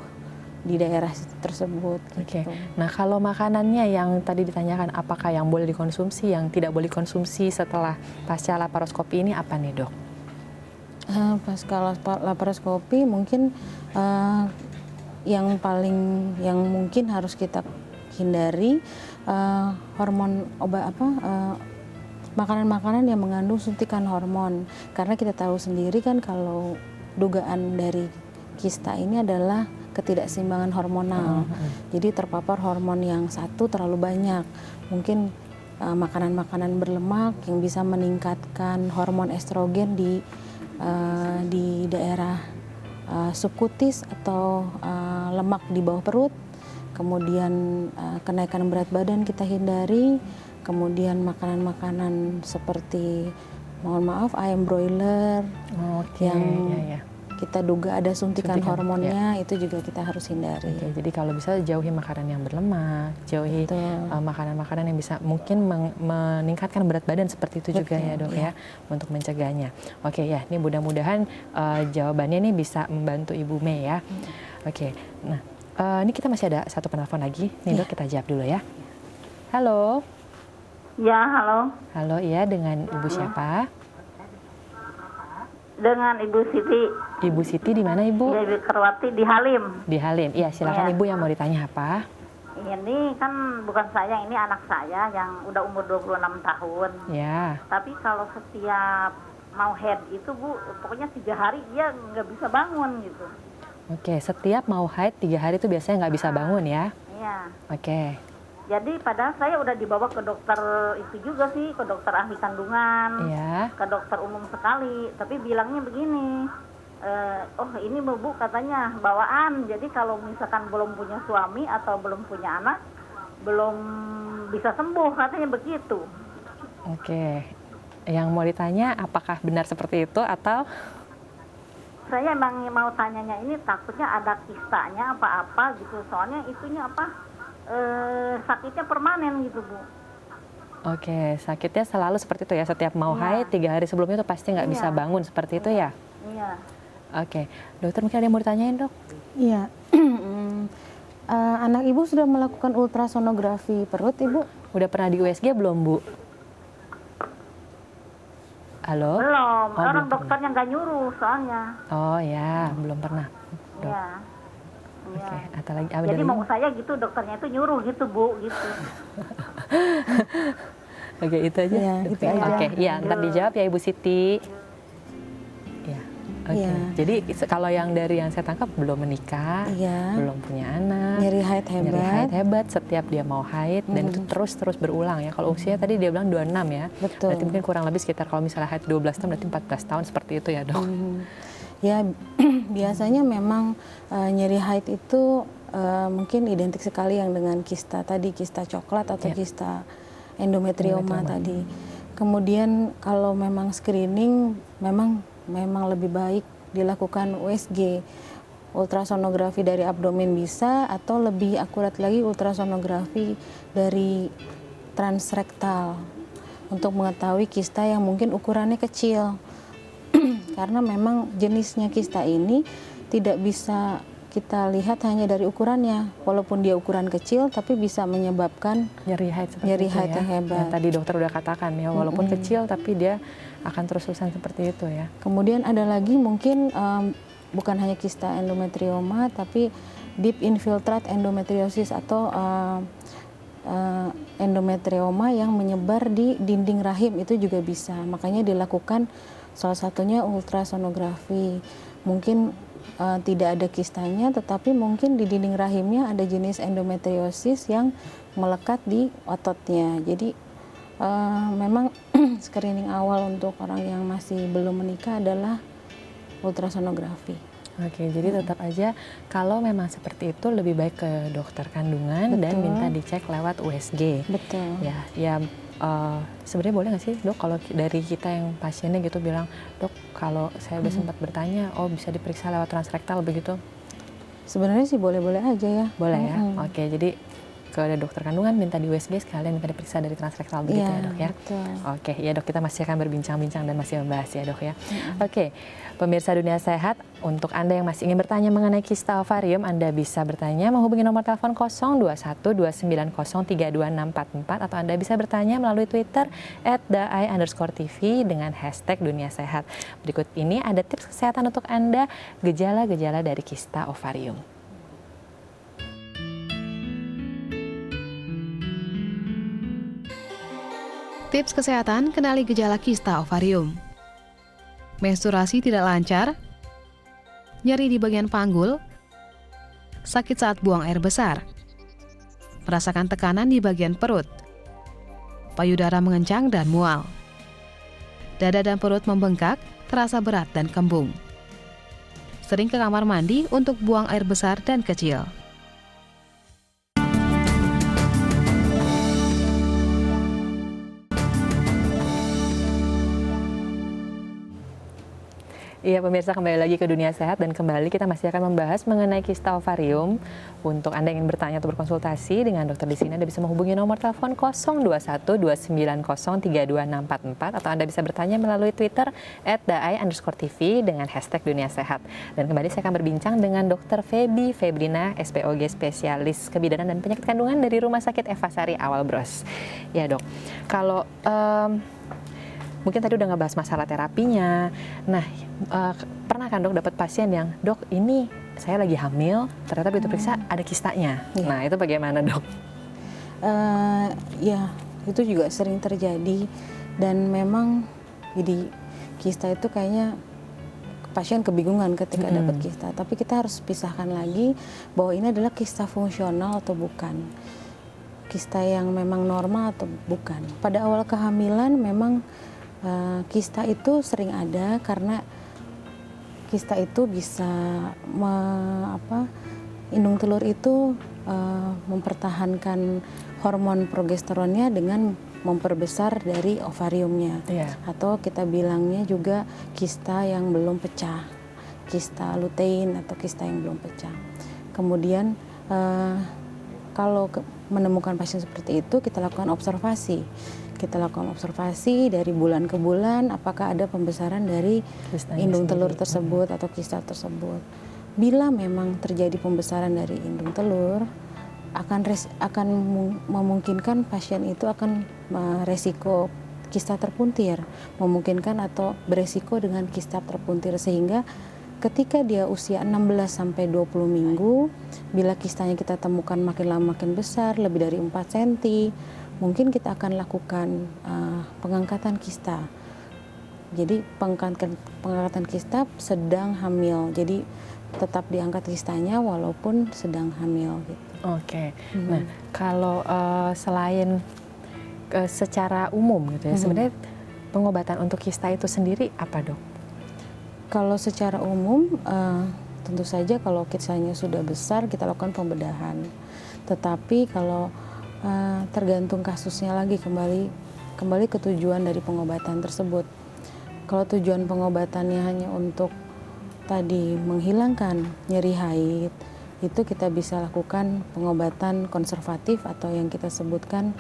di daerah tersebut. Oke. Gitu. Nah, kalau makanannya yang tadi ditanyakan apakah yang boleh dikonsumsi, yang tidak boleh dikonsumsi setelah pasca laparoskopi ini apa nih, Dok? Pasca laparoskopi mungkin yang mungkin harus kita hindari makanan-makanan yang mengandung suntikan hormon, karena kita tahu sendiri kan kalau dugaan dari kista ini adalah ketidakseimbangan hormonal. Jadi terpapar hormon yang satu terlalu banyak. Mungkin makanan-makanan berlemak yang bisa meningkatkan hormon estrogen di daerah subkutis atau lemak di bawah perut. Kemudian kenaikan berat badan kita hindari. Kemudian makanan-makanan seperti ayam broiler yang kita duga ada suntikan hormonnya, itu juga kita harus hindari. Oke, jadi kalau bisa jauhi makanan yang berlemak, jauhi makanan-makanan yang bisa mungkin meningkatkan berat badan seperti itu juga ya, Dok ya, untuk mencegahnya. Oke ya, ini mudah-mudahan jawabannya ini bisa membantu Ibu Mei ya. Oke, nah ini kita masih ada satu penelpon lagi, nih Dok, kita jawab dulu ya. Halo. Ya, halo. Halo, iya, dengan Ibu siapa? Dengan Ibu Siti. Ibu Siti di mana Ibu? Ya, Ibu Kerwati di Halim. Di Halim. Iya, silakan Iya. Ibu yang mau ditanya apa? Ini kan bukan saya, ini anak saya yang udah umur 26 tahun. Ya. Tapi kalau setiap mau head itu Bu, pokoknya 3 hari dia nggak bisa bangun gitu. Oke, setiap mau haid 3 hari itu biasanya nggak bisa bangun ya? Iya. Oke. Jadi padahal saya udah dibawa ke dokter itu juga sih, ke dokter ahli kandungan, Iya. ke dokter umum sekali. Tapi bilangnya begini, oh ini Bu katanya bawaan. Jadi kalau misalkan belum punya suami atau belum punya anak, belum bisa sembuh katanya begitu. Oke. Yang mau ditanya apakah benar seperti itu atau? Saya emang mau tanyanya ini takutnya ada kistanya apa-apa gitu. Soalnya itunya apa? Sakitnya permanen gitu Bu. Oke, sakitnya selalu seperti itu ya, setiap mau Iya. haid 3 hari sebelumnya itu pasti nggak bisa Iya. bangun seperti itu ya? Iya. Oke, dokter mungkin ada yang mau ditanyain dok? Iya. Anak ibu sudah melakukan ultrasonografi perut ibu? Udah pernah di USG belum Bu? Halo? Belum, Oh, orang belum dokternya nggak nyuruh soalnya. Oh ya, belum pernah. Dok. Iya. Iya. Oke, atau lagi ada Jadi lagi? mau saya gitu dokternya itu nyuruh gitu Bu, gitu. Oke, itu aja. Iya, dokter. itu aja. Oke, iya, ntar dijawab ya Ibu Siti. Iya. Oke. Iya. Jadi kalau yang dari yang saya tangkap belum menikah, Iya. belum punya anak, Nyeri haid nyeri hebat. haid hebat setiap dia mau haid dan itu terus berulang ya. Kalau usia tadi dia bilang 26 ya. Betul. Berarti mungkin kurang lebih sekitar kalau misalnya haid 12 tahun berarti 14 tahun seperti itu ya, Dok. Ya biasanya memang nyeri haid itu mungkin identik sekali yang dengan kista tadi, kista coklat atau Iya. kista endometrioma Endometrioma. tadi. Kemudian kalau memang screening memang lebih baik dilakukan USG, ultrasonografi dari abdomen bisa, atau lebih akurat lagi ultrasonografi dari transrektal untuk mengetahui kista yang mungkin ukurannya kecil. Karena memang jenisnya kista ini tidak bisa kita lihat hanya dari ukurannya, walaupun dia ukuran kecil tapi bisa menyebabkan Nyeri haid seperti Nyeri itu haid ya. yang hebat. Yang tadi dokter udah katakan ya, walaupun kecil tapi dia akan terus-terusan seperti itu ya. kemudian ada lagi mungkin bukan hanya kista endometrioma tapi deep infiltrate endometriosis atau endometrioma yang menyebar di dinding rahim, itu juga bisa. Makanya dilakukan salah satunya ultrasonografi. Mungkin tidak ada kistanya, tetapi mungkin di dinding rahimnya ada jenis endometriosis yang melekat di ototnya. Jadi memang screening awal untuk orang yang masih belum menikah adalah ultrasonografi. Oke, jadi tetap aja kalau memang seperti itu lebih baik ke dokter kandungan dan Betul. minta dicek lewat USG. Betul. Ya, sebenarnya boleh nggak sih dok kalau dari kita yang pasiennya gitu bilang, dok kalau saya udah sempat bertanya, oh bisa diperiksa lewat transrektal begitu? Sebenarnya sih boleh-boleh aja ya. Boleh ya? Mm-mm. Oke, jadi ke dokter kandungan minta di USG sekalian minta diperiksa dari transrektal begitu Iya, ya dok ya? betul. Oke, ya dok, kita masih akan berbincang-bincang dan masih membahas ya dok ya. Oke, pemirsa Dunia Sehat, untuk Anda yang masih ingin bertanya mengenai kista ovarium, Anda bisa bertanya menghubungi nomor telepon 0212903264 atau Anda bisa bertanya melalui Twitter @dai_tv dengan hashtag Dunia Sehat. Berikut ini ada tips kesehatan untuk Anda, gejala-gejala dari kista ovarium. Tips kesehatan, kenali gejala kista ovarium. Menstruasi tidak lancar, nyeri di bagian panggul, sakit saat buang air besar, merasakan tekanan di bagian perut, payudara mengencang dan mual, dada dan perut membengkak, terasa berat dan kembung. Sering ke kamar mandi untuk buang air besar dan kecil. Iya pemirsa, kembali lagi ke Dunia Sehat dan kembali kita masih akan membahas mengenai kista ovarium. Untuk Anda yang ingin bertanya atau berkonsultasi dengan dokter di sini, Anda bisa menghubungi nomor telepon 0212903264 atau Anda bisa bertanya melalui Twitter @dai_tv dengan hashtag Dunia Sehat. Dan kembali saya akan berbincang dengan Dr. Feby Febrina, SPOG spesialis kebidanan dan penyakit kandungan dari Rumah Sakit Eva Sari Awal Bros. Ya dok, kalau mungkin tadi udah ngebahas masalah terapinya. Nah, pernah kan dok dapat pasien yang, dok ini saya lagi hamil, ternyata begitu periksa ada kistanya. Iya. Nah itu bagaimana dok? Ya, itu juga sering terjadi dan memang jadi kista itu kayaknya pasien kebingungan ketika dapat kista. Tapi kita harus pisahkan lagi bahwa ini adalah kista fungsional atau bukan. Kista yang memang normal atau bukan. Pada awal kehamilan memang kista itu sering ada karena kista itu bisa indung telur itu mempertahankan hormon progesteronnya dengan memperbesar dari ovariumnya, atau kita bilangnya juga kista yang belum pecah, kista lutein atau kista yang belum pecah. Kemudian kalau menemukan pasien seperti itu, kita lakukan observasi. Kita lakukan observasi dari bulan ke bulan, apakah ada pembesaran dari indung telur tersebut atau kista tersebut. Bila memang terjadi pembesaran dari indung telur, akan memungkinkan pasien itu akan resiko kista terpuntir, memungkinkan atau beresiko dengan kista terpuntir, sehingga ketika dia usia 16 sampai 20 minggu, bila kistanya kita temukan makin lama makin besar, lebih dari 4 cm, mungkin kita akan lakukan pengangkatan kista. Jadi pengangkatan kista sedang hamil. Jadi tetap diangkat kistanya walaupun sedang hamil gitu. Oke. Nah, kalau selain secara umum gitu ya, sebenarnya pengobatan untuk kista itu sendiri apa dok? Kalau secara umum tentu saja kalau kistanya sudah besar kita lakukan pembedahan. Tetapi kalau tergantung kasusnya lagi, kembali ke tujuan dari pengobatan tersebut. Kalau tujuan pengobatannya hanya untuk tadi menghilangkan nyeri haid, itu kita bisa lakukan pengobatan konservatif atau yang kita sebutkan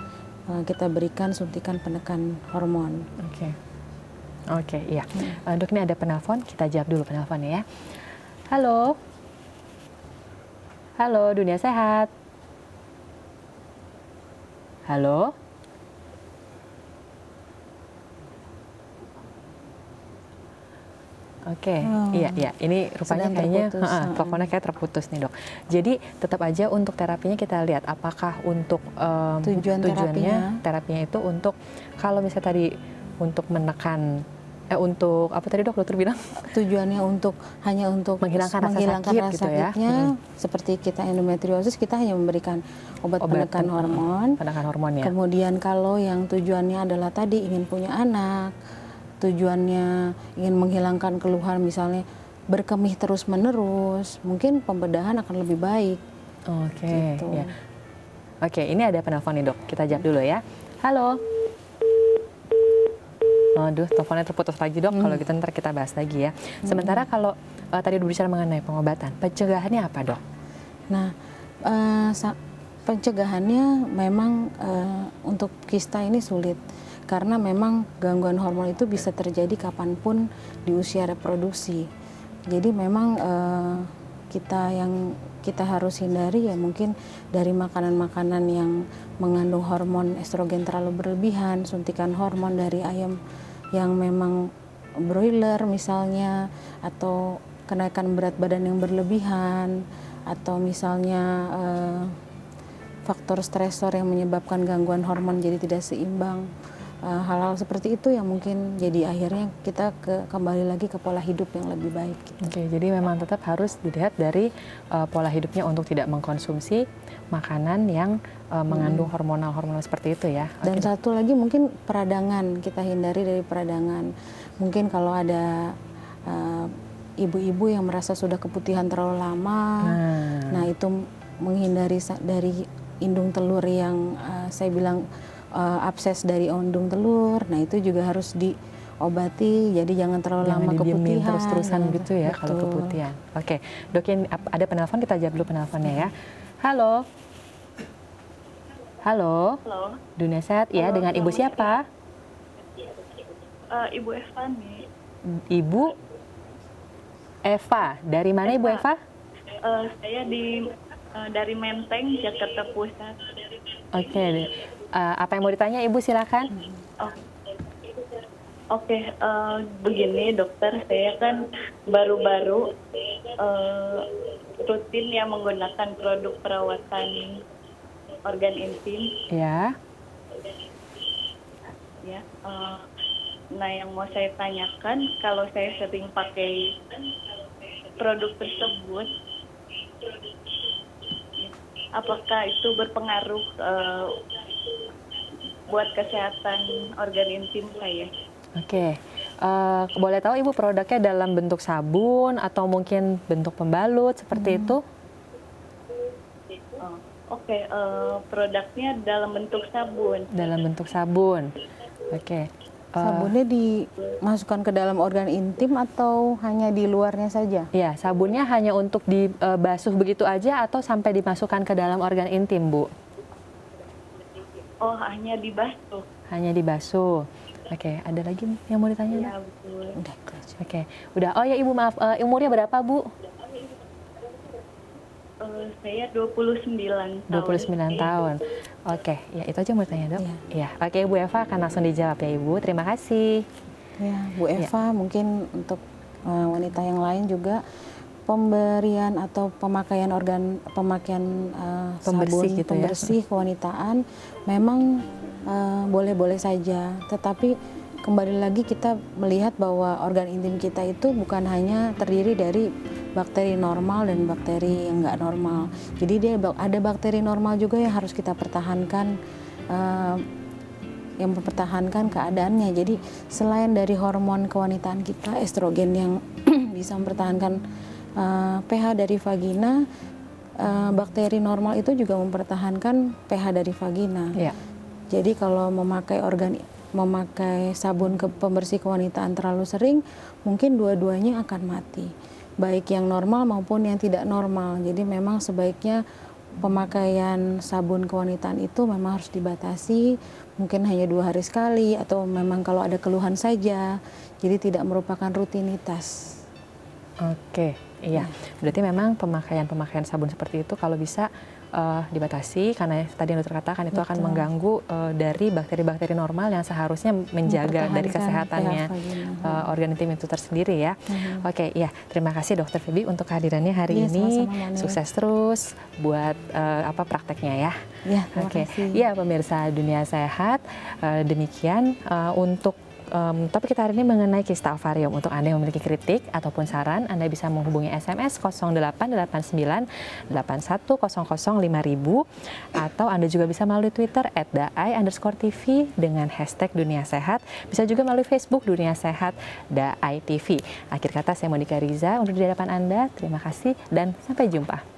kita berikan suntikan penekan hormon. Oke, iya. Dok, ini ada penelpon, kita jawab dulu penelponnya ya. Halo. Halo, Dunia Sehat. Halo. Oke, iya. Ini rupanya kayaknya teleponnya kayak terputus nih dok. Jadi tetap aja untuk terapinya kita lihat apakah untuk tujuannya terapinya itu untuk kalau misalnya tadi untuk menekan untuk apa tadi dokter bilang? Tujuannya hanya untuk menghilangkan rasa sakit gitu ya. Seperti kita endometriosis, kita hanya memberikan obat penekan hormon. Penekan hormon ya. Kemudian kalau yang tujuannya adalah tadi ingin punya anak, tujuannya ingin menghilangkan keluhan misalnya berkemih terus-menerus, mungkin pembedahan akan lebih baik. Gitu. Ya. Oke, ini ada penelpon nih dok, kita jawab dulu ya. Halo. Aduh, teleponnya terputus lagi dok, kalau gitu ntar kita bahas lagi ya. Sementara kalau tadi berbicara mengenai pengobatan, pencegahannya apa dok? Nah, pencegahannya memang untuk kista ini sulit. Karena memang gangguan hormon itu bisa terjadi kapanpun di usia reproduksi. Jadi memang kita harus hindari ya mungkin dari makanan-makanan yang mengandung hormon estrogen terlalu berlebihan, suntikan hormon dari ayam yang memang broiler misalnya, atau kenaikan berat badan yang berlebihan, atau misalnya faktor stresor yang menyebabkan gangguan hormon jadi tidak seimbang. Hal-hal seperti itu yang mungkin jadi akhirnya kita kembali lagi ke pola hidup yang lebih baik. Oke, jadi memang tetap harus dilihat dari pola hidupnya untuk tidak mengkonsumsi makanan yang mengandung hormonal seperti itu ya. Dan satu lagi mungkin peradangan, kita hindari dari peradangan. Mungkin kalau ada ibu-ibu yang merasa sudah keputihan terlalu lama, nah itu menghindari dari indung telur yang saya bilang abses dari indung telur, nah itu juga harus diobati, jadi jangan terlalu lama keputihan. Terus-terusan gitu ya kalau keputihan. Oke, dok, ini ada penelpon, kita jawab dulu penelponnya ya. Halo. Halo. Dunia Sehat ya, dengan ibu siapa? Ibu Eva nih. Ibu Eva, dari mana Ibu Eva? Saya dari Menteng, Jakarta Pusat. Oke. Apa yang mau ditanya Ibu, silakan. Oke, begini dokter, saya kan baru-baru rutin ya menggunakan produk perawatan organ intim Ya, ya. Nah, yang mau saya tanyakan, kalau saya sering pakai produk tersebut, apakah itu berpengaruh buat kesehatan organ intim saya? oke. Boleh tahu Ibu produknya dalam bentuk sabun atau mungkin bentuk pembalut seperti itu? Oke, produknya dalam bentuk sabun. Dalam bentuk sabun. Oke. Sabunnya dimasukkan ke dalam organ intim atau hanya di luarnya saja? Ya, sabunnya hanya untuk dibasuh begitu aja atau sampai dimasukkan ke dalam organ intim, Bu? Oh, hanya dibasuh. Hanya dibasuh. Oke, ada lagi yang mau ditanya? Ya, Mbak? betul. Udah itu aja. Oke, udah. Oh ya Ibu, maaf, umurnya berapa Bu? Saya 29 tahun. 29 tahun. Oke, ya itu aja yang mau ditanya Dok. Ya, oke Bu Eva akan langsung dijawab ya Ibu. Terima kasih. Ya, Bu Eva, mungkin untuk wanita yang lain juga pemberian atau pemakaian Pembersih sabun gitu ya. pembersih kewanitaan memang boleh-boleh saja, tetapi kembali lagi kita melihat bahwa organ intim kita itu bukan hanya terdiri dari bakteri normal dan bakteri yang nggak normal. Jadi dia ada bakteri normal juga yang harus kita pertahankan, yang mempertahankan keadaannya. Jadi selain dari hormon kewanitaan kita, estrogen yang bisa mempertahankan pH dari vagina, bakteri normal itu juga mempertahankan pH dari vagina. Ya. Jadi kalau memakai sabun pembersih kewanitaan terlalu sering, mungkin dua-duanya akan mati, baik yang normal maupun yang tidak normal. Jadi memang sebaiknya pemakaian sabun kewanitaan itu memang harus dibatasi, mungkin hanya 2 hari sekali, atau memang kalau ada keluhan saja, jadi tidak merupakan rutinitas. Oke, iya. Berarti memang pemakaian sabun seperti itu kalau bisa dibatasi, karena tadi yang dokter katakan itu akan mengganggu dari bakteri-bakteri normal yang seharusnya menjaga dari kesehatannya organ intim itu tersendiri ya. Oke, ya. Terima kasih Dokter Febi untuk kehadirannya hari ini. Sama-sama, Sukses terus buat prakteknya ya. Ya, terima Oke, kasih. ya pemirsa Dunia Sehat, demikian untuk topik kita hari ini mengenai kista ovarium. Untuk Anda yang memiliki kritik ataupun saran, Anda bisa menghubungi SMS 0889 8100 5000 atau Anda juga bisa melalui Twitter @daai_tv dengan hashtag Dunia Sehat. Bisa juga melalui Facebook Dunia Sehat DAI TV. Akhir kata saya Monika Riza untuk di hadapan Anda. Terima kasih dan sampai jumpa.